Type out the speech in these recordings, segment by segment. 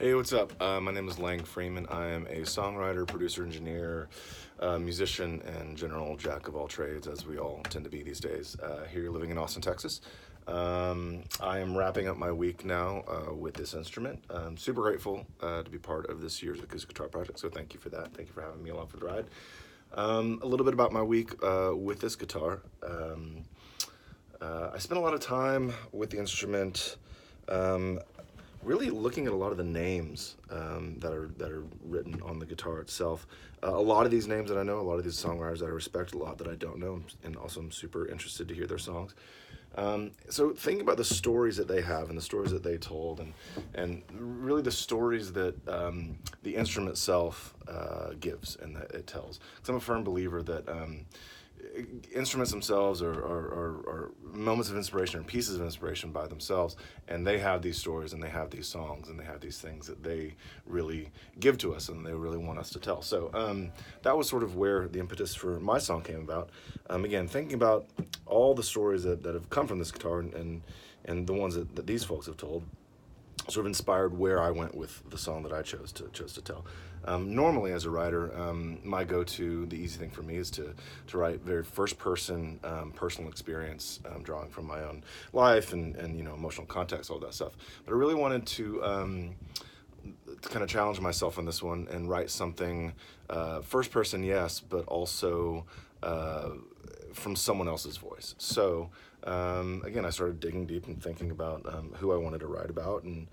Hey, what's up? My name is Freeman. I am a songwriter, producer, engineer, musician, and general jack of all trades, as we all tend to be these days, here living in Austin, Texas. I am wrapping up my week now with this instrument. I'm super grateful to be part of this year's acoustic guitar project, so thank you for that. Thank you for having me along for the ride. A little bit about my week with this guitar. I spent a lot of time with the instrument. Really looking at a lot of the names that are written on the guitar itself. A lot of these names that I know, a lot of these songwriters that I respect, a lot that I don't know, and also I'm super interested to hear their songs. So thinking about the stories that they have and the stories that they told, and really the stories that the instrument itself gives and that it tells. Because I'm a firm believer that instruments themselves are moments of inspiration or pieces of inspiration by themselves, and they have these stories and they have these songs and they have these things that they really give to us and they really want us to tell. So that was sort of where the impetus for my song came about. Again, thinking about all the stories that have come from this guitar and the ones that these folks have told, sort of inspired where I went with the song that I chose to tell. Normally, as a writer, my go-to, the easy thing for me is to write very first-person personal experience, drawing from my own life and emotional context, all that stuff. But I really wanted to kind of challenge myself on this one and write something first-person, yes, but also from someone else's voice. So again, I started digging deep and thinking about who I wanted to write about and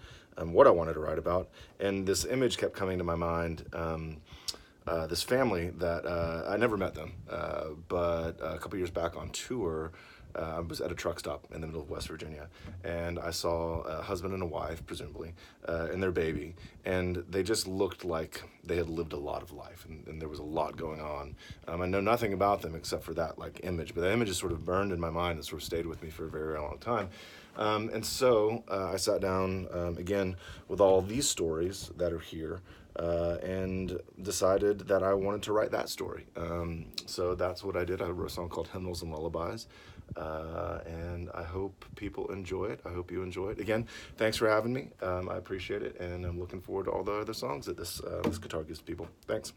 what I wanted to write about. And this image kept coming to my mind. This family that I never met them, but a couple years back on tour, I was at a truck stop in the middle of West Virginia, and I saw a husband and a wife, presumably, and their baby, and they just looked like they had lived a lot of life, and there was a lot going on. I know nothing about them except for that image, but that image is sort of burned in my mind and sort of stayed with me for a very, very long time. And so I sat down again with all these stories that are here, and decided that I wanted to write that story. So that's what I did. I wrote a song called Hymnals and Lullabies, and I hope people enjoy it. I hope you enjoy it. Again, thanks for having me. I appreciate it, and I'm looking forward to all the other songs that this guitar gives to people. Thanks.